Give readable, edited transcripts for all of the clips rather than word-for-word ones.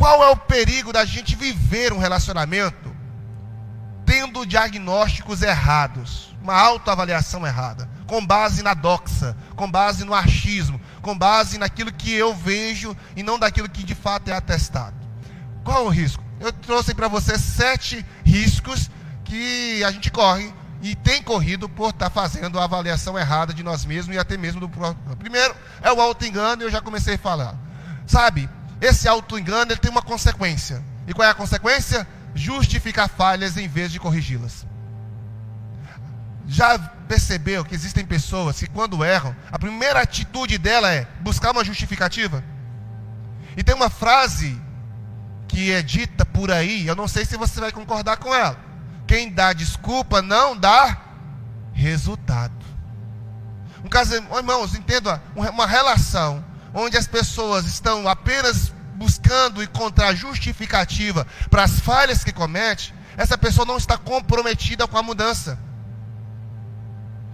qual é o perigo da gente viver um relacionamento tendo diagnósticos errados, uma autoavaliação errada, com base na doxa, com base no achismo, com base naquilo que eu vejo e não daquilo que de fato é atestado? Qual é o risco? Eu trouxe para você 7 riscos que a gente corre e tem corrido por estar fazendo a avaliação errada de nós mesmos e até mesmo do próprio. Primeiro é o auto-engano, e eu já comecei a falar. Sabe, esse auto-engano ele tem uma consequência. E qual é a consequência? Justificar falhas em vez de corrigi-las. Já percebeu que existem pessoas que quando erram, a primeira atitude dela é buscar uma justificativa? E tem uma frase que é dita por aí, eu não sei se você vai concordar com ela: quem dá desculpa não dá resultado. Um caso, irmãos, entenda, uma relação onde as pessoas estão apenas buscando encontrar justificativa para as falhas que comete, essa pessoa não está comprometida com a mudança,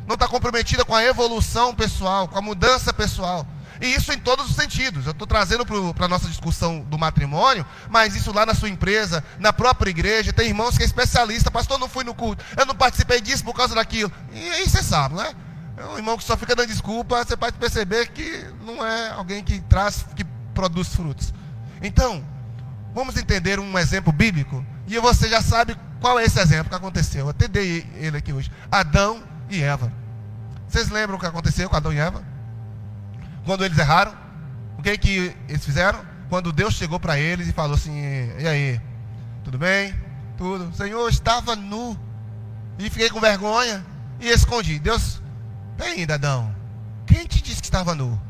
não está comprometida com a evolução pessoal, com a mudança pessoal. E isso em todos os sentidos. Eu estou trazendo para a nossa discussão do matrimônio, mas isso lá na sua empresa, na própria igreja. Tem irmãos que é especialista: pastor, não fui no culto, eu não participei disso por causa daquilo. E aí você sabe, né? É um irmão que só fica dando desculpa. Você pode perceber que não é alguém que produz frutos. Então, vamos entender um exemplo bíblico. E você já sabe qual é esse exemplo que aconteceu. Eu até dei ele aqui hoje: Adão e Eva. Vocês lembram o que aconteceu com Adão e Eva? Quando eles erraram, o que eles fizeram? Quando Deus chegou para eles e falou assim: e aí, tudo bem? Tudo. Senhor, eu estava nu e fiquei com vergonha e escondi. Deus: ainda, Adão, quem te disse que estava nu?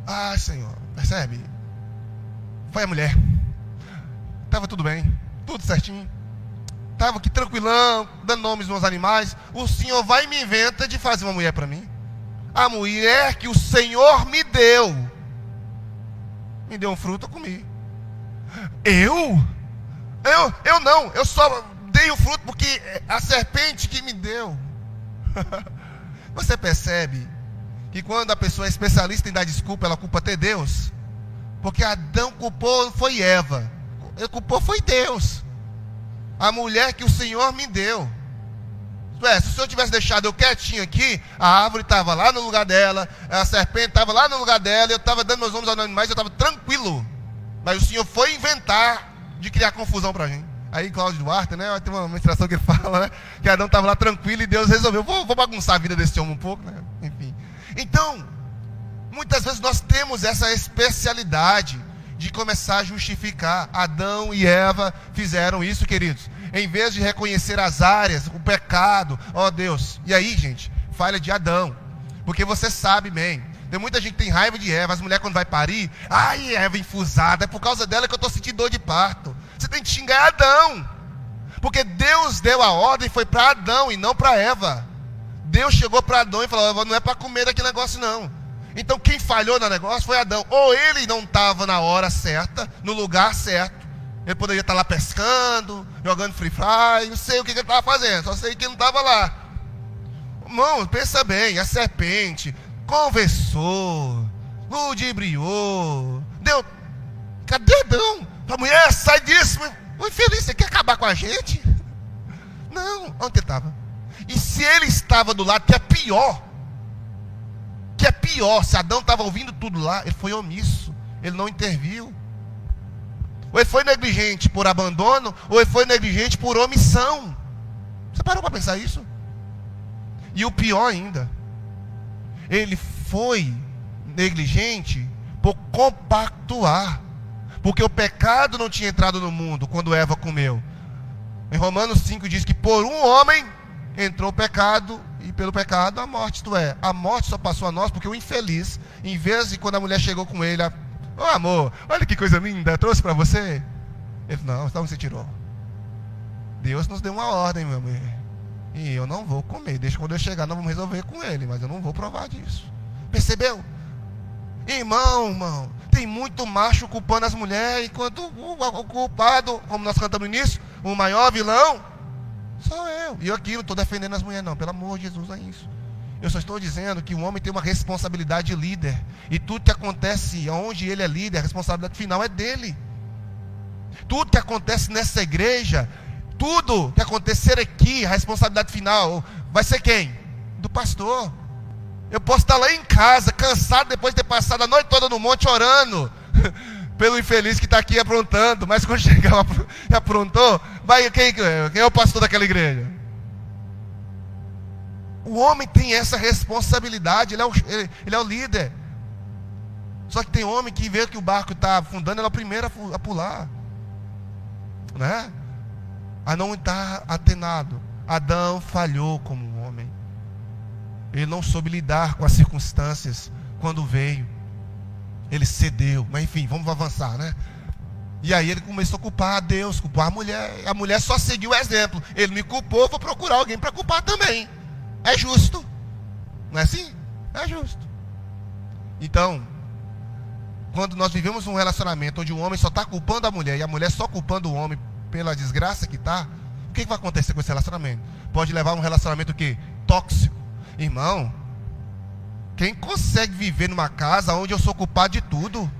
Ah, Senhor, percebe? Foi a mulher. Estava tudo bem, tudo certinho. Estava aqui tranquilão, dando nomes nos animais. O Senhor vai e me inventa de fazer uma mulher para mim. A mulher que o Senhor me deu um fruto, eu comi. Eu não, eu só dei o fruto porque a serpente que me deu. Você percebe que quando a pessoa é especialista em dar desculpa, ela culpa até Deus? Porque Adão culpou, foi Eva. Ele culpou, foi Deus. A mulher que o Senhor me deu. Se o Senhor tivesse deixado eu quietinho aqui, a árvore estava lá no lugar dela, a serpente estava lá no lugar dela, eu estava dando meus nomes aos animais, eu estava tranquilo. Mas o Senhor foi inventar de criar confusão para a gente. Aí Cláudio Duarte, né, tem uma ministração que ele fala, né, que Adão estava lá tranquilo e Deus resolveu, vou bagunçar a vida desse homem um pouco, né? Enfim. Então, muitas vezes nós temos essa especialidade de começar a justificar. Adão e Eva fizeram isso, queridos. Em vez de reconhecer as áreas, o pecado, ó Deus. E aí, gente, falha de Adão. Porque você sabe bem, tem muita gente que tem raiva de Eva. As mulheres quando vai parir, ai, Eva infusada, é por causa dela que eu estou sentindo dor de parto. Você tem que xingar Adão. Porque Deus deu a ordem, foi para Adão e não para Eva. Deus chegou para Adão e falou: não é para comer daquele negócio não. Então quem falhou no negócio foi Adão. Ou ele não estava na hora certa, no lugar certo. Ele poderia estar lá pescando, jogando free fire, não sei o que ele estava fazendo, só sei que ele não estava lá. Irmão, pensa bem, a serpente conversou, ludibriou, deu. Cadê Adão? A mulher, sai disso, o infeliz, você quer acabar com a gente? Não, onde ele estava? E se ele estava do lado, que é pior, se Adão estava ouvindo tudo lá, ele foi omisso, ele não interviu. Ou ele foi negligente por abandono, ou ele foi negligente por omissão. Você parou para pensar isso? E o pior ainda, ele foi negligente por compactuar. Porque o pecado não tinha entrado no mundo quando Eva comeu. Em Romanos 5 diz que por um homem entrou o pecado, e pelo pecado a morte. Isto é, a morte só passou a nós porque o infeliz, em vez de quando a mulher chegou com ele, ô amor, olha que coisa linda, eu trouxe para você. Ele falou: não, então você tirou. Deus nos deu uma ordem, meu amor, e eu não vou comer. Deixa quando eu chegar, nós vamos resolver com ele, mas eu não vou provar disso. Percebeu? Irmão, tem muito macho culpando as mulheres, enquanto o culpado, como nós cantamos no início, o maior vilão sou eu. E eu aqui não estou defendendo as mulheres não, pelo amor de Jesus, é isso. Eu só estou dizendo que o homem tem uma responsabilidade de líder. E tudo que acontece onde ele é líder, a responsabilidade final é dele. Tudo que acontece nessa igreja, tudo que acontecer aqui, a responsabilidade final vai ser quem? Do pastor. Eu posso estar lá em casa, cansado depois de ter passado a noite toda no monte orando pelo infeliz que está aqui aprontando, mas quando chegar e aprontou, quem é o pastor daquela igreja? O homem tem essa responsabilidade, ele é o líder. Só que tem homem que vê que o barco está afundando, ele é o primeiro a pular, né? A não estar atenado. Adão falhou como um homem. Ele não soube lidar com as circunstâncias quando veio. Ele cedeu. Mas enfim, vamos avançar, né? E aí ele começou a culpar a Deus, culpar a mulher. A mulher só seguiu o exemplo. Ele me culpou, vou procurar alguém para culpar também. É justo. Não é assim? É justo. Então, quando nós vivemos um relacionamento onde o homem só está culpando a mulher e a mulher só culpando o homem pela desgraça que está, o que vai acontecer com esse relacionamento? Pode levar a um relacionamento o quê? Tóxico. Irmão, quem consegue viver numa casa onde eu sou culpado de tudo?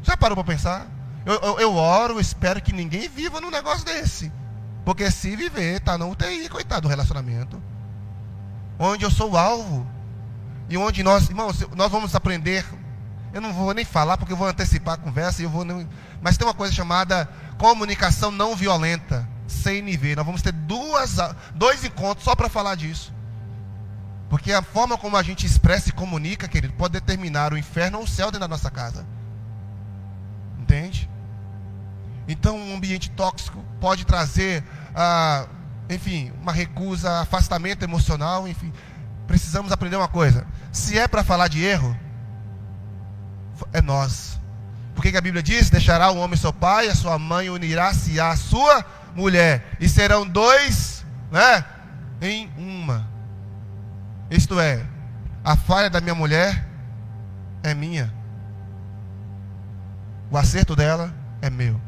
Já parou para pensar? Eu oro, espero que ninguém viva num negócio desse. Porque se viver, tá na UTI, coitado do relacionamento. Onde eu sou o alvo. E onde nós, irmãos, nós vamos aprender. Eu não vou nem falar porque eu vou antecipar a conversa. Mas tem uma coisa chamada comunicação não violenta, CNV. Nós vamos ter dois encontros só para falar disso. Porque a forma como a gente expressa e comunica, querido, pode determinar o inferno ou o céu dentro da nossa casa. Entende? Então um ambiente tóxico pode trazer, enfim, uma recusa, afastamento emocional, enfim. Precisamos aprender uma coisa. Se é para falar de erro, é nós. Porque que a Bíblia diz? Deixará o homem seu pai, a sua mãe, unirá-se à sua mulher, e serão dois, né, em uma. Isto é, a falha da minha mulher é minha, o acerto dela é meu.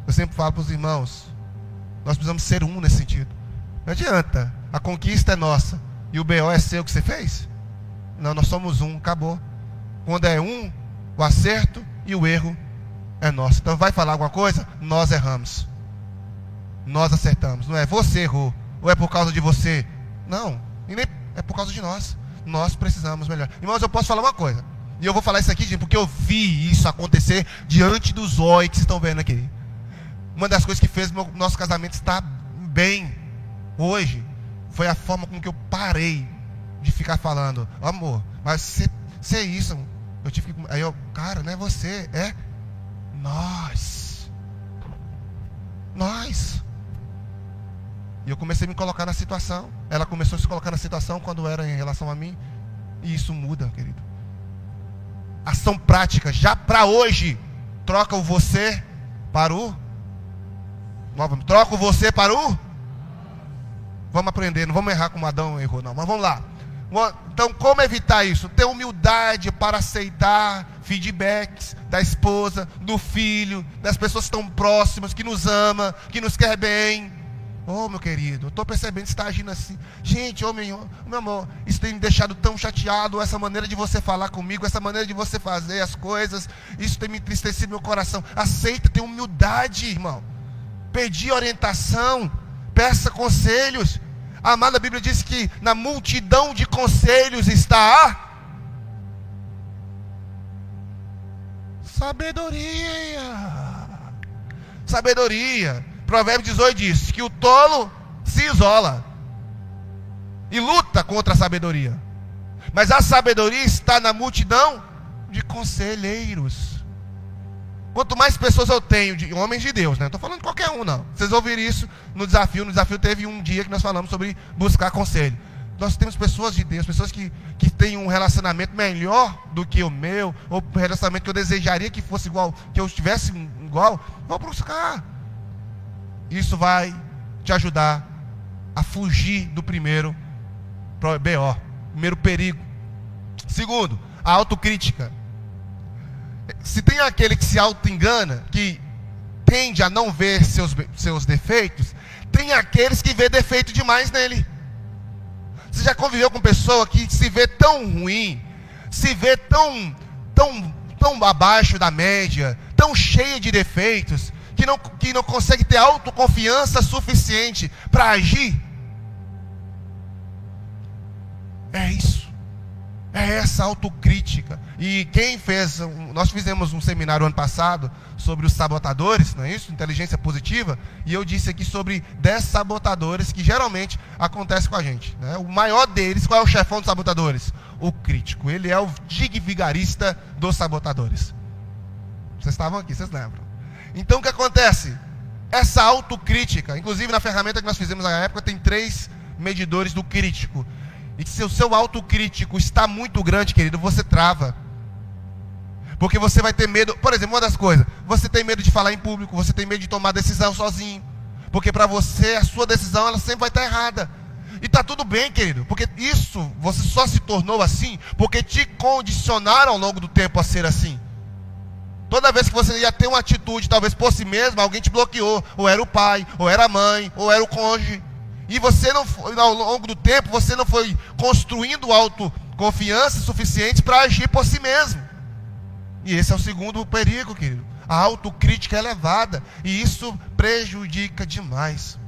Eu sempre falo para os irmãos, nós precisamos ser um nesse sentido. Não adianta, a conquista é nossa e o BO é seu que você fez. Não, nós somos um, acabou. Quando é um, o acerto e o erro é nosso. Então vai falar alguma coisa? Nós erramos, nós acertamos. Não é você errou, ou é por causa de você. Não, e nem é por causa de nós. Nós precisamos melhorar. Irmãos, eu posso falar uma coisa, e eu vou falar isso aqui, gente, porque eu vi isso acontecer diante dos olhos que vocês estão vendo aqui. Uma das coisas que fez nosso casamento estar bem hoje foi a forma com que eu parei de ficar falando, amor, mas você é isso. Eu tive que. Aí eu, cara, não é você, é nós. Nós. E eu comecei a me colocar na situação. Ela começou a se colocar na situação quando era em relação a mim. E isso muda, querido. Ação prática, já para hoje. Troca o você para o. Troca o você para o. Vamos aprender, não vamos errar como Adão errou, não. Mas vamos lá. Então, como evitar isso? Ter humildade para aceitar feedbacks da esposa, do filho, das pessoas que estão próximas, que nos ama, que nos quer bem. Oh, meu querido, eu estou percebendo que você está agindo assim. Gente, meu amor, isso tem me deixado tão chateado, essa maneira de você falar comigo, essa maneira de você fazer as coisas, isso tem me entristecido meu coração. Aceita, tenha humildade, irmão. Pedir orientação, peça conselhos. A amada Bíblia diz que na multidão de conselhos está a sabedoria. Sabedoria. Provérbios 18 diz que o tolo se isola e luta contra a sabedoria. Mas a sabedoria está na multidão de conselheiros. Quanto mais pessoas eu tenho, de homens de Deus, né? Não estou falando de qualquer um, não. Vocês ouviram isso no desafio. No desafio teve um dia que nós falamos sobre buscar conselho. Nós temos pessoas de Deus, pessoas que têm um relacionamento melhor do que o meu, ou um relacionamento que eu desejaria que fosse igual, que eu estivesse igual. Vou buscar. Isso vai te ajudar a fugir do primeiro BO, primeiro perigo. Segundo, a autocrítica. Se tem aquele que se auto-engana, que tende a não ver seus defeitos, tem aqueles que vê defeito demais nele. Você já conviveu com pessoa que se vê tão ruim, se vê tão tão abaixo da média, tão cheia de defeitos, que não consegue ter autoconfiança suficiente para agir. É isso. É essa autocrítica. E quem fez, nós fizemos um seminário ano passado sobre os sabotadores, não é isso? Inteligência positiva. E eu disse aqui sobre 10 sabotadores que geralmente acontecem com a gente, né? O maior deles, qual é o chefão dos sabotadores? O crítico. Ele é o vigarista dos sabotadores. Vocês estavam aqui, vocês lembram? Então o que acontece? Essa autocrítica, inclusive na ferramenta que nós fizemos na época, tem 3 medidores do crítico. E se o seu autocrítico está muito grande, querido, você trava. Porque você vai ter medo. Por exemplo, uma das coisas, você tem medo de falar em público, você tem medo de tomar decisão sozinho. Porque para você, a sua decisão, ela sempre vai estar errada. E está tudo bem, querido. Porque isso, você só se tornou assim, porque te condicionaram ao longo do tempo a ser assim. Toda vez que você ia ter uma atitude, talvez por si mesmo, alguém te bloqueou. Ou era o pai, ou era a mãe, ou era o cônjuge. E você não foi, ao longo do tempo, você não foi construindo autoconfiança suficiente para agir por si mesmo. E esse é o segundo perigo, querido. A autocrítica é elevada. E isso prejudica demais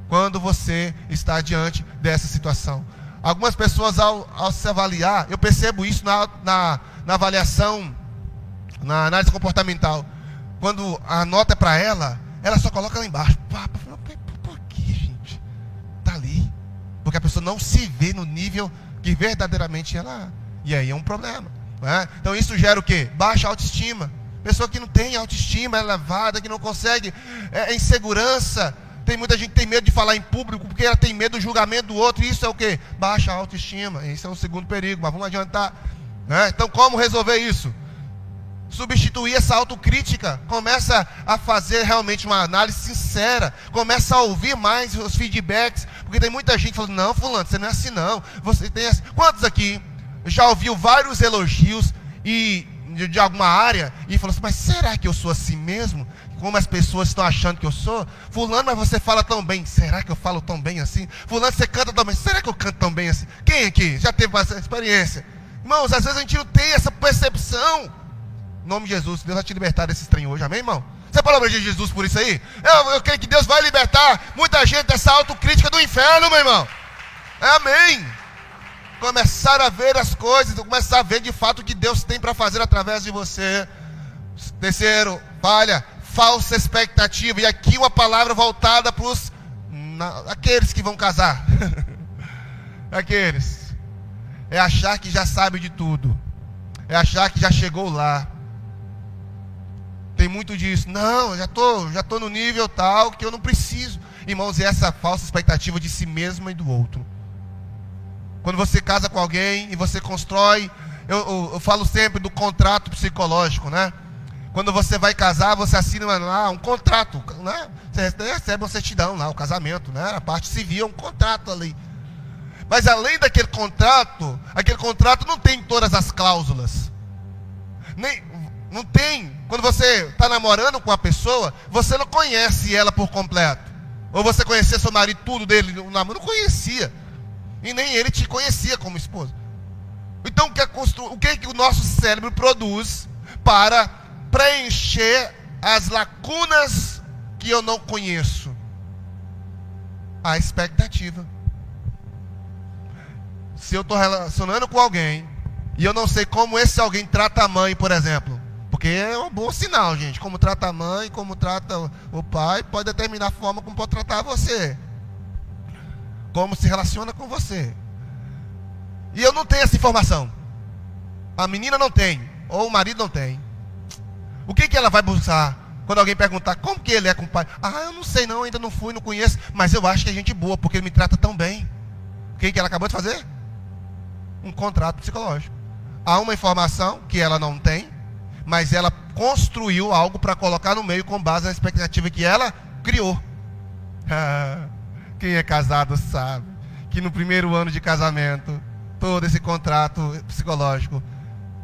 quando você está diante dessa situação. Algumas pessoas, ao se avaliar, eu percebo isso na avaliação, na análise comportamental. Quando a nota é para ela só coloca lá embaixo. Por que, gente? Está ali. Porque a pessoa não se vê no nível que verdadeiramente ela... E aí é um problema. Né? Então isso gera o quê? Baixa autoestima. Pessoa que não tem autoestima elevada, que não consegue, insegurança. Tem muita gente que tem medo de falar em público porque ela tem medo do julgamento do outro. E isso é o quê? Baixa autoestima. Esse é o segundo perigo, mas vamos adiantar. Né? Então como resolver isso? Substituir essa autocrítica. Começa a fazer realmente uma análise sincera. Começa a ouvir mais os feedbacks. Porque tem muita gente falando, não, fulano, você não é assim não. Você tem assim. Quantos aqui já ouviu vários elogios de alguma área e falou assim, mas será que eu sou assim mesmo? Como as pessoas estão achando que eu sou? Fulano, mas você fala tão bem. Será que eu falo tão bem assim? Fulano, você canta tão bem. Será que eu canto tão bem assim? Quem aqui já teve essa experiência? Irmãos, às vezes a gente não tem essa percepção. Em nome de Jesus, Deus vai te libertar desse trem hoje, amém, irmão? Você falou para Jesus por isso aí? Eu creio que Deus vai libertar muita gente dessa autocrítica do inferno, meu irmão. Amém. Começar a ver as coisas, começar a ver de fato o que Deus tem para fazer através de você. Terceiro, falsa expectativa. E aqui uma palavra voltada para aqueles que vão casar. Aqueles. É achar que já sabe de tudo. É achar que já chegou lá. Tem muito disso. Não, já tô no nível tal que eu não preciso. Irmãos, é essa falsa expectativa de si mesmo e do outro. Quando você casa com alguém e você constrói, eu falo sempre do contrato psicológico, né? Quando você vai casar, você assina lá um contrato, né? Você recebe uma certidão lá, o casamento, né? A parte civil é um contrato ali. Mas além daquele contrato, aquele contrato não tem todas as cláusulas. Não tem. Quando você está namorando com uma pessoa, você não conhece ela por completo. Ou você conhecia seu marido, tudo dele, no namoro, não conhecia. E nem ele te conhecia como esposa. Então o que é que o nosso cérebro produz para preencher as lacunas que eu não conheço? A expectativa. Se eu estou relacionando com alguém e eu não sei como esse alguém trata a mãe, por exemplo, porque é um bom sinal, gente. Como trata a mãe, como trata o pai, pode determinar a forma como pode tratar você. Como se relaciona com você. E eu não tenho essa informação. A menina não tem, ou o marido não tem. O que ela vai buscar quando alguém perguntar como que ele é com o pai? Eu não sei não, ainda não fui, não conheço, mas eu acho que é gente boa, porque ele me trata tão bem. O que ela acabou de fazer? Um contrato psicológico. Há uma informação que ela não tem, mas ela construiu algo para colocar no meio com base na expectativa que ela criou. Quem é casado sabe que no primeiro ano de casamento, todo esse contrato psicológico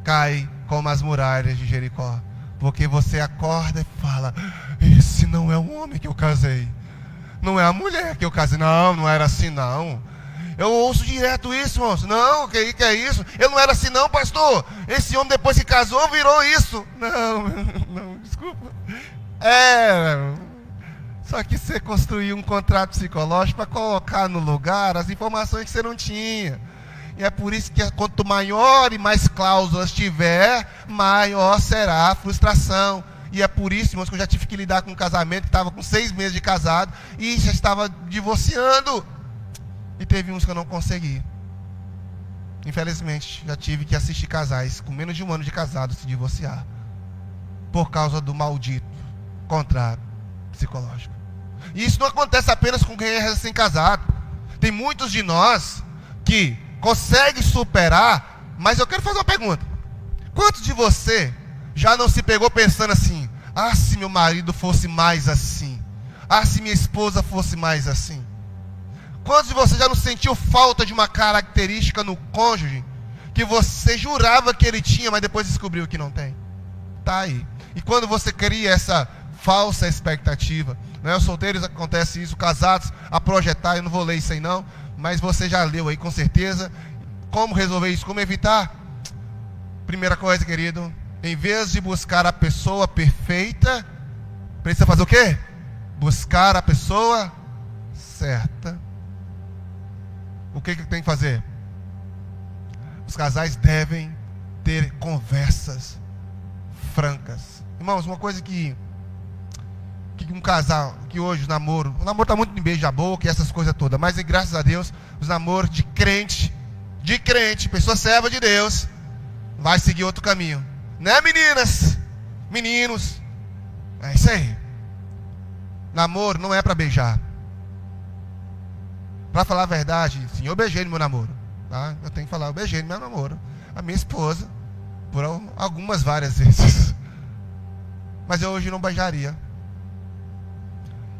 cai como as muralhas de Jericó. Porque você acorda e fala, esse não é o homem que eu casei. Não é a mulher que eu casei. Não era assim não. Eu ouço direto isso, irmãos. Não, que é isso? Eu não era assim não, pastor. Esse homem depois que casou virou isso. Não, desculpa. Só que você construiu um contrato psicológico para colocar no lugar as informações que você não tinha. E é por isso que quanto maior e mais cláusulas tiver, maior será a frustração. E é por isso, irmãos, que eu já tive que lidar com um casamento que estava com 6 meses de casado e já estava divorciando. E teve uns que eu não consegui. Infelizmente, já tive que assistir casais com menos de 1 ano de casado se divorciar. Por causa do maldito contrato psicológico. E isso não acontece apenas com quem é recém-casado. Tem muitos de nós que conseguem superar, mas eu quero fazer uma pergunta. Quantos de você já não se pegou pensando assim: ah, se meu marido fosse mais assim? Ah, se minha esposa fosse mais assim? Quantos de você já não sentiu falta de uma característica no cônjuge que você jurava que ele tinha, mas depois descobriu que não tem? Tá aí. E quando você cria essa falsa expectativa, né? Os solteiros acontece isso, casados a projetar, eu não vou ler isso aí não, mas você já leu aí com certeza. Como resolver isso? Como evitar? Primeira coisa, querido, em vez de buscar a pessoa perfeita, precisa fazer o quê? Buscar a pessoa certa. O que tem que fazer? Os casais devem ter conversas francas. Irmãos, uma coisa que um casal, que hoje o namoro está muito em beija-boca e essas coisas todas, mas graças a Deus, os namoros de crente, pessoa serva de Deus, vai seguir outro caminho. Né, meninas? Meninos? É isso aí. Namoro não é para beijar. Para falar a verdade, sim, eu beijei no meu namoro. Tá? Eu tenho que falar, eu beijei no meu namoro. A minha esposa, por várias vezes. Mas eu hoje não beijaria.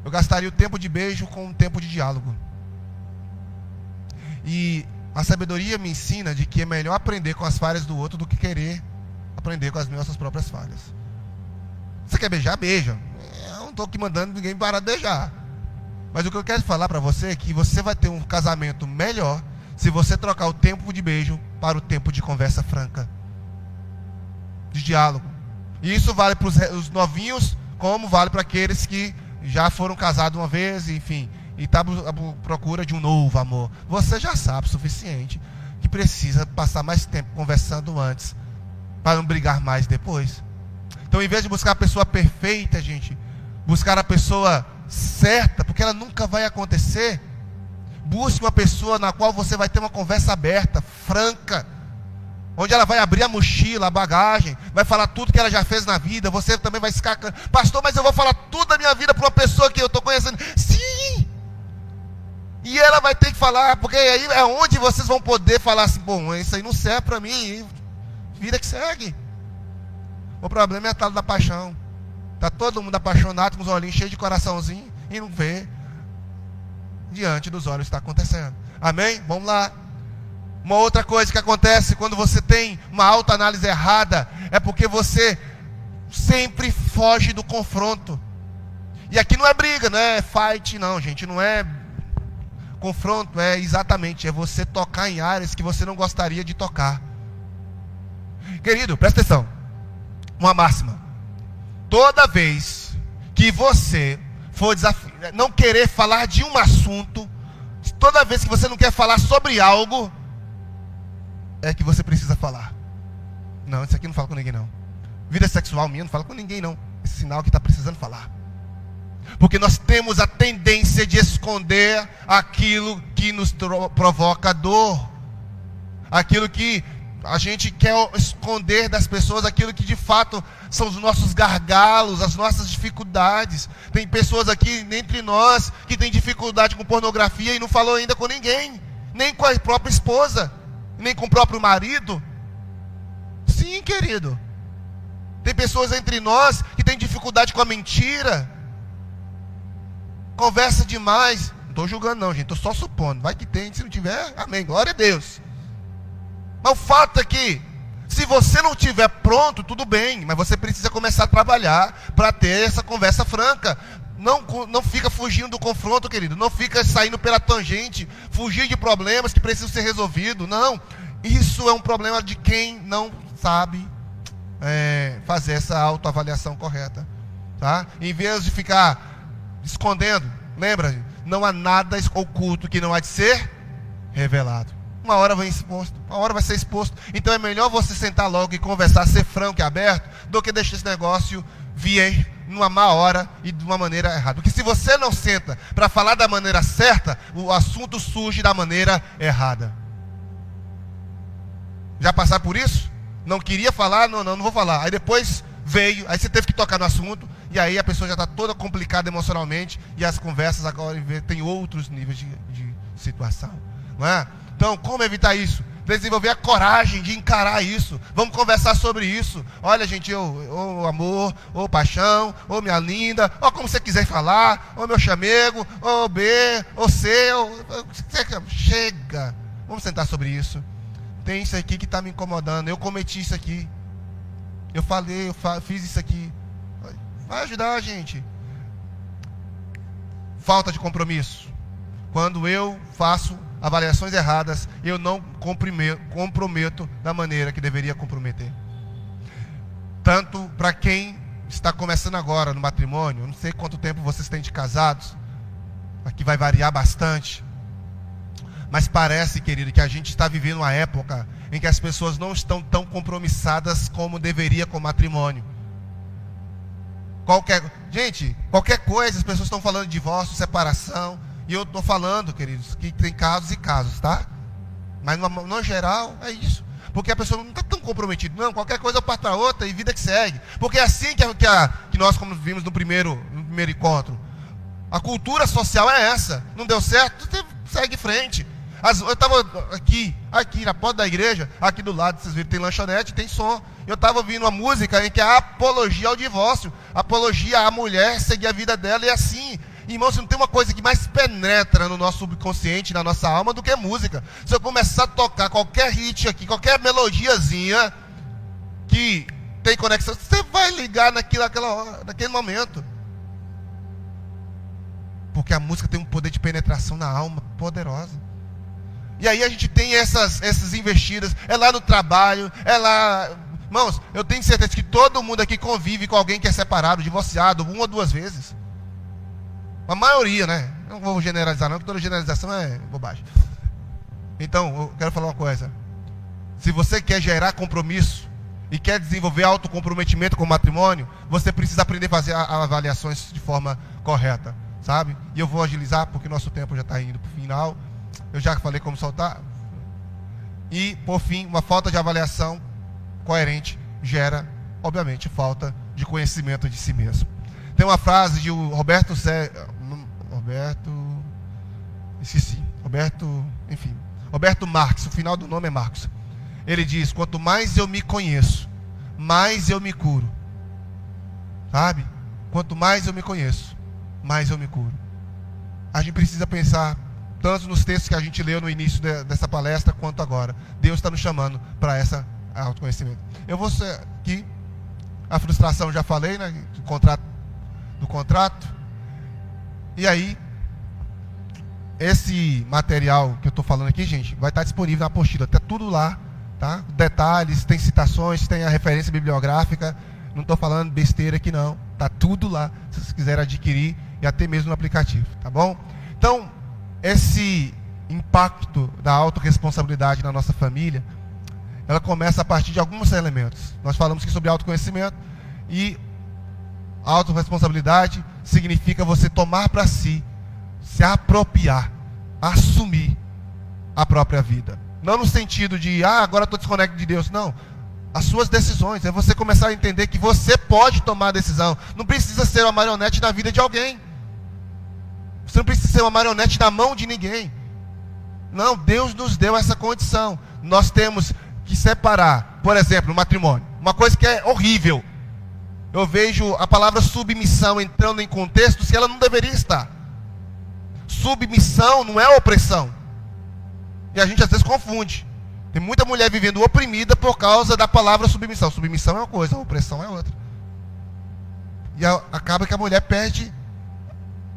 Eu gastaria o tempo de beijo com o tempo de diálogo. E a sabedoria me ensina de que é melhor aprender com as falhas do outro do que querer aprender com as nossas próprias falhas. Você quer beijar? Beija. Eu não estou aqui mandando ninguém parar de beijar. Mas o que eu quero falar para você é que você vai ter um casamento melhor se você trocar o tempo de beijo para o tempo de conversa franca, de diálogo. E isso vale para os novinhos, como vale para aqueles que já foram casados uma vez, enfim, e está à procura de um novo amor. Você já sabe o suficiente que precisa passar mais tempo conversando antes, para não brigar mais depois. Então, em vez de buscar a pessoa perfeita, gente, buscar a pessoa certa, porque ela nunca vai acontecer. Busque uma pessoa na qual você vai ter uma conversa aberta, franca, onde ela vai abrir a mochila, a bagagem, vai falar tudo que ela já fez na vida. Você também vai ficar: pastor, mas eu vou falar tudo da minha vida para uma pessoa que eu estou conhecendo. Sim! E ela vai ter que falar, porque aí é onde vocês vão poder falar assim: bom, isso aí não serve para mim, vida que segue. O problema é a tal da paixão. Está todo mundo apaixonado, com os olhinhos cheios de coraçãozinho, e não vê diante dos olhos está acontecendo. Amém? Vamos lá. Uma outra coisa que acontece quando você tem uma autoanálise errada é porque você sempre foge do confronto. E aqui não é briga, não é fight, não, gente. Não é confronto, é você tocar em áreas que você não gostaria de tocar. Querido, presta atenção. Uma máxima: toda vez que você for não querer falar de um assunto, toda vez que você não quer falar sobre algo, é que você precisa falar. Não, isso aqui não fala com ninguém não. Vida sexual minha não fala com ninguém não. Esse sinal que está precisando falar. Porque nós temos a tendência de esconder aquilo que nos provoca dor. Aquilo que a gente quer esconder das pessoas, aquilo que de fato são os nossos gargalos, as nossas dificuldades. Tem pessoas aqui entre nós que têm dificuldade com pornografia e não falou ainda com ninguém, nem com a própria esposa, nem com o próprio marido. Sim, querido. Tem pessoas entre nós que têm dificuldade com a mentira, conversa demais. Não estou julgando não, gente, estou só supondo. Vai que tem, se não tiver, amém, glória a Deus. Mas o fato é que, se você não estiver pronto, tudo bem, mas você precisa começar a trabalhar para ter essa conversa franca. Não fica fugindo do confronto, querido. Não fica saindo pela tangente, fugir de problemas que precisam ser resolvidos. Não. Isso é um problema de quem não sabe fazer essa autoavaliação correta. Tá? Em vez de ficar escondendo, lembra, não há nada oculto que não há de ser revelado. Uma hora vai ser exposto. Então é melhor você sentar logo e conversar, ser franco e aberto, do que deixar esse negócio vir numa má hora e de uma maneira errada. Porque se você não senta para falar da maneira certa, o assunto surge da maneira errada. Já passaram por isso? Não queria falar, não vou falar. Aí depois veio, aí você teve que tocar no assunto, e aí a pessoa já está toda complicada emocionalmente, e as conversas agora tem outros níveis de situação. Não é? Então, como evitar isso? Desenvolver a coragem de encarar isso. Vamos conversar sobre isso. Olha, gente, ô amor, ô paixão, ô minha linda, ou como você quiser falar, ô meu chamego, ô B, ô C, chega. Vamos sentar sobre isso. Tem isso aqui que está me incomodando. Eu cometi isso aqui. Eu fiz isso aqui. Vai ajudar a gente. Falta de compromisso. Quando eu faço avaliações erradas, eu não comprometo da maneira que deveria comprometer. Tanto para quem está começando agora no matrimônio, eu não sei quanto tempo vocês têm de casados, aqui vai variar bastante, mas parece, querido, que a gente está vivendo uma época em que as pessoas não estão tão compromissadas como deveria com o matrimônio. Qualquer coisa, as pessoas estão falando de divórcio, separação. E eu estou falando, queridos, que tem casos e casos, tá? Mas no geral é isso. Porque a pessoa não está tão comprometida. Não, qualquer coisa eu parto para outra e vida que segue. Porque é assim que nós, como vimos no primeiro encontro, a cultura social é essa. Não deu certo, você segue em frente. Eu estava aqui na porta da igreja, aqui do lado, vocês viram, tem lanchonete, tem som. Eu estava ouvindo uma música em que é apologia ao divórcio, apologia à mulher seguir a vida dela, e assim. Irmãos, não tem uma coisa que mais penetra no nosso subconsciente, na nossa alma, do que música. Se eu começar a tocar qualquer hit aqui, qualquer melodiazinha que tem conexão, você vai ligar naquele momento. Porque a música tem um poder de penetração na alma poderosa. E aí a gente tem essas investidas, é lá no trabalho, é lá. Irmãos, eu tenho certeza que todo mundo aqui convive com alguém que é separado, divorciado, 1 ou 2 vezes. A maioria, né? Não vou generalizar não, porque toda generalização é bobagem. Então, eu quero falar uma coisa. Se você quer gerar compromisso e quer desenvolver autocomprometimento com o matrimônio, você precisa aprender a fazer avaliações de forma correta, sabe? E eu vou agilizar porque nosso tempo já está indo para o final. Eu já falei como soltar. E, por fim, uma falta de avaliação coerente gera, obviamente, falta de conhecimento de si mesmo. Tem uma frase de Roberto, Marx, o final do nome é Marcos. Ele diz: quanto mais eu me conheço, mais eu me curo. Sabe? Quanto mais eu me conheço, mais eu me curo. A gente precisa pensar tanto nos textos que a gente leu no início dessa palestra, quanto agora. Deus está nos chamando para essa autoconhecimento. Eu vou ser aqui, a frustração já falei, né? Do contrato. E aí, esse material que eu estou falando aqui, gente, vai estar disponível na apostila. Está tudo lá, tá? Detalhes, tem citações, tem a referência bibliográfica. Não estou falando besteira aqui não. Está tudo lá, se vocês quiserem adquirir, e até mesmo no aplicativo, tá bom? Então, esse impacto da autorresponsabilidade na nossa família, ela começa a partir de alguns elementos. Nós falamos aqui sobre autoconhecimento, e a autorresponsabilidade significa você tomar para si, se apropriar, assumir a própria vida. Não no sentido de, agora estou desconectado de Deus. Não. As suas decisões. É você começar a entender que você pode tomar a decisão. Não precisa ser uma marionete na vida de alguém. Você não precisa ser uma marionete na mão de ninguém. Não, Deus nos deu essa condição. Nós temos que separar, por exemplo, o matrimônio. Uma coisa que é horrível. Eu vejo a palavra submissão entrando em contextos que ela não deveria estar. Submissão não é opressão. E a gente às vezes confunde. Tem muita mulher vivendo oprimida por causa da palavra submissão. Submissão é uma coisa, opressão é outra. E acaba que a mulher perde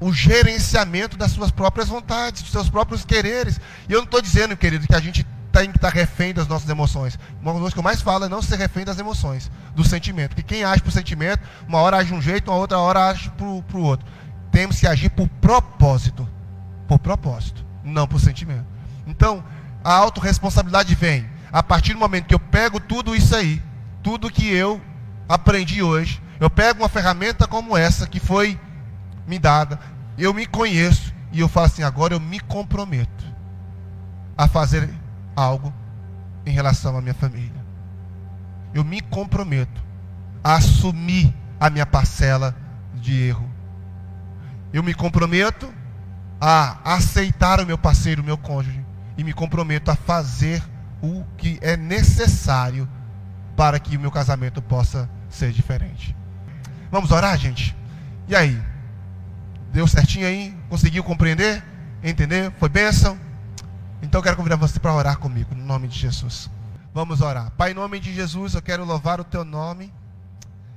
o gerenciamento das suas próprias vontades, dos seus próprios quereres. E eu não estou dizendo, querido, que a gente tem que estar refém das nossas emoções. Uma coisa que eu mais falo é não ser refém das emoções, do sentimento. Porque quem age por sentimento, uma hora age de um jeito, uma outra hora age para o outro. Temos que agir por propósito, não por sentimento. Então, a autorresponsabilidade vem a partir do momento que eu pego tudo isso aí, tudo que eu aprendi hoje, eu pego uma ferramenta como essa que foi me dada, eu me conheço e eu falo assim, agora eu me comprometo a fazer algo em relação à minha família. Eu me comprometo a assumir a minha parcela de erro. Eu me comprometo a aceitar o meu parceiro, o meu cônjuge, e me comprometo a fazer o que é necessário para que o meu casamento possa ser diferente. Vamos orar, gente? E aí? Deu certinho aí? Conseguiu compreender? Entender? Foi bênção? Então eu quero convidar você para orar comigo, no nome de Jesus. Vamos orar. Pai, em nome de Jesus, eu quero louvar o Teu nome,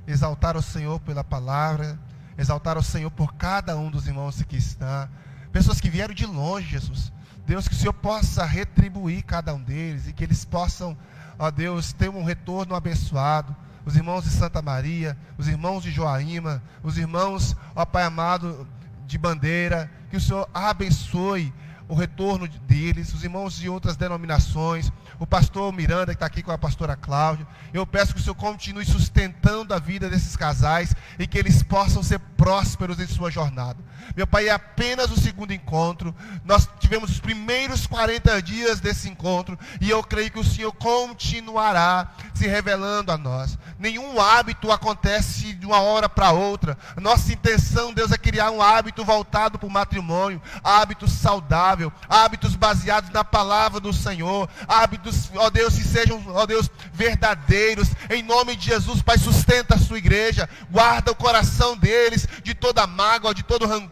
exaltar o Senhor pela palavra, exaltar o Senhor por cada um dos irmãos que está, pessoas que vieram de longe, Jesus. Deus, que o Senhor possa retribuir cada um deles e que eles possam, ó Deus, ter um retorno abençoado. Os irmãos de Santa Maria, os irmãos de Joaíma, os irmãos, ó Pai amado, de Bandeira, que o Senhor abençoe o retorno deles, os irmãos de outras denominações, o pastor Miranda que está aqui com a pastora Cláudia. Eu peço que o Senhor continue sustentando a vida desses casais e que eles possam ser prósperos em sua jornada. Meu Pai, é apenas o segundo encontro, nós tivemos os primeiros 40 dias desse encontro e eu creio que o Senhor continuará se revelando a nós. Nenhum hábito acontece de uma hora para outra. Nossa intenção, Deus, é criar um hábito voltado para o matrimônio, hábito saudável, hábitos baseados na palavra do Senhor, hábitos, ó Deus, que sejam, ó Deus, verdadeiros. Em nome de Jesus, Pai, sustenta a sua igreja, guarda o coração deles de toda mágoa, de todo rancor.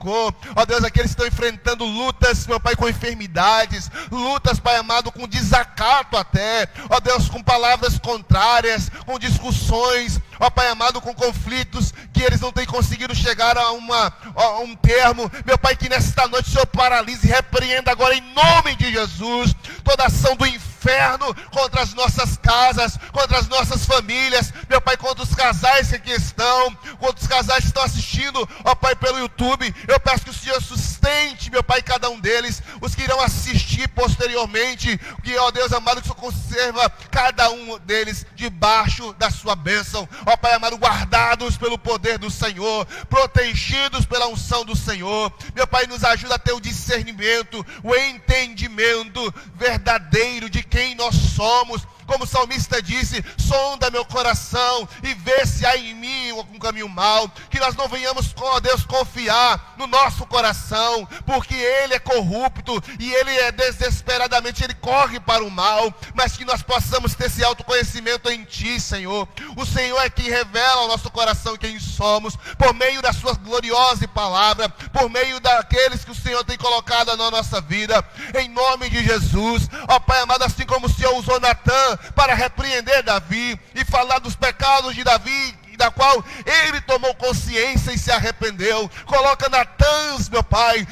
Ó Deus, aqueles que estão enfrentando lutas, meu Pai, com enfermidades, lutas, Pai amado, com desacato até, ó Deus, com palavras contrárias, com discussões, ó Pai amado, com conflitos que eles não têm conseguido chegar a um termo. Meu Pai, que nesta noite o Senhor paralise e repreenda agora em nome de Jesus toda ação do inferno contra as nossas casas, contra as nossas famílias, meu Pai, contra os casais que aqui estão, contra os casais que estão assistindo, ó Pai, pelo YouTube. Eu peço que o Senhor sustente, meu Pai, cada um deles, os que irão assistir posteriormente, que, ó Deus amado, que o Senhor conserva cada um deles debaixo da sua bênção, ó Pai amado, guardados pelo poder do Senhor, protegidos pela unção do Senhor. Meu Pai, nos ajuda a ter o discernimento, o entendimento verdadeiro de quem nós somos. Como o salmista disse, sonda meu coração e vê se há em mim um caminho mau. Que nós não venhamos, ó Deus, confiar no nosso coração, porque ele é corrupto e ele é desesperadamente, ele corre para o mal. Mas que nós possamos ter esse autoconhecimento em Ti, Senhor. O Senhor é quem revela ao nosso coração quem somos, por meio da Sua gloriosa palavra, por meio daqueles que o Senhor tem colocado na nossa vida. Em nome de Jesus, ó Pai amado, assim como o Senhor usou Natã para repreender Davi e falar dos pecados de Davi, da qual ele tomou consciência e se arrependeu. Coloca Natãs, meu Pai,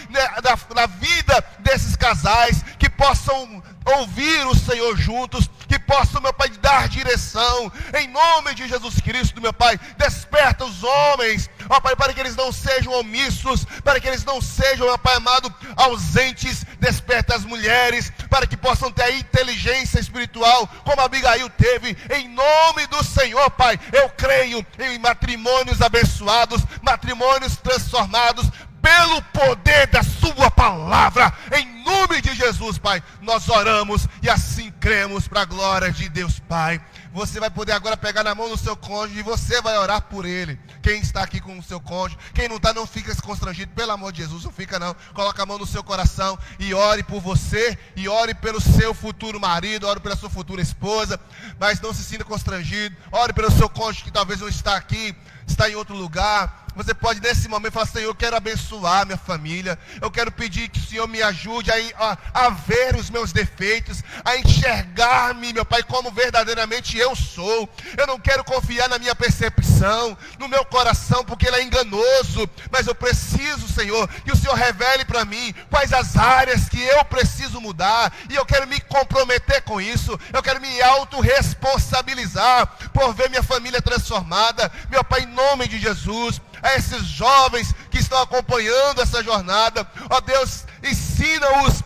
na vida desses casais, que possam ouvir o Senhor juntos, que possam, meu Pai, dar direção, em nome de Jesus Cristo, meu Pai. Desperta os homens, ó Pai, para que eles não sejam omissos, para que eles não sejam, meu Pai amado, ausentes. Desperta as mulheres, para que possam ter a inteligência espiritual, como Abigail teve, em nome do Senhor, Pai. Eu creio em matrimônios abençoados, matrimônios transformados, pelo poder da Sua palavra, em nome de Jesus, Pai, nós oramos e assim cremos para a glória de Deus, Pai. Você vai poder agora pegar na mão do seu cônjuge e você vai orar por ele. Quem está aqui com o seu cônjuge, quem não está, não fica constrangido, pelo amor de Jesus, não fica não. Coloca a mão no seu coração e ore por você, e ore pelo seu futuro marido, ore pela sua futura esposa, mas não se sinta constrangido. Ore pelo seu cônjuge que talvez não está aqui, está em outro lugar, você pode nesse momento falar: Senhor, eu quero abençoar minha família, eu quero pedir que o Senhor me ajude a ver os meus defeitos, a enxergar-me, meu Pai, como verdadeiramente eu sou. Eu não quero confiar na minha percepção, no meu coração, porque ele é enganoso, mas eu preciso, Senhor, que o Senhor revele para mim quais as áreas que eu preciso mudar, e eu quero me comprometer com isso, eu quero me autorresponsabilizar por ver minha família transformada, meu Pai, em nome de Jesus. A esses jovens que estão acompanhando essa jornada, ó Deus, ensina-os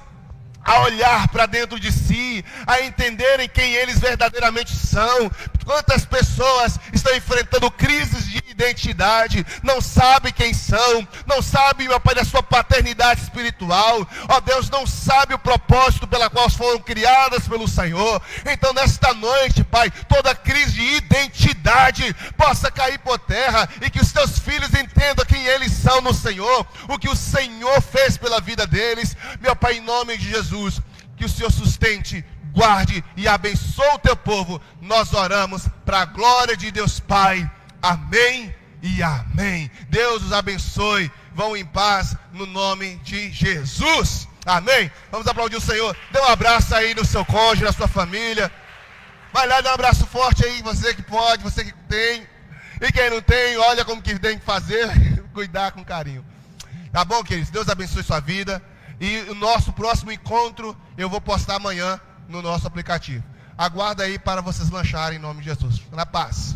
a olhar para dentro de si, a entenderem quem eles verdadeiramente são. Quantas pessoas estão enfrentando crises de identidade, não sabem quem são, não sabem, meu Pai, da sua paternidade espiritual, ó Deus, não sabem o propósito pela qual foram criadas pelo Senhor. Então nesta noite, Pai, toda crise de identidade possa cair por terra, e que os teus filhos entendam quem eles são no Senhor, o que o Senhor fez pela vida deles, meu Pai, em nome de Jesus. Que o Senhor sustente, guarde e abençoe o teu povo. Nós oramos para a glória de Deus Pai. Amém e amém. Deus os abençoe. Vão em paz no nome de Jesus. Amém. Vamos aplaudir o Senhor. Dê um abraço aí no seu cônjuge, na sua família. Vai lá, dá um abraço forte aí, você que pode, você que tem. E quem não tem, olha como que tem que fazer. Cuidar com carinho. Tá bom, queridos? Deus abençoe sua vida. E o nosso próximo encontro eu vou postar amanhã no nosso aplicativo. Aguarda aí para vocês lancharem em nome de Jesus. Na paz.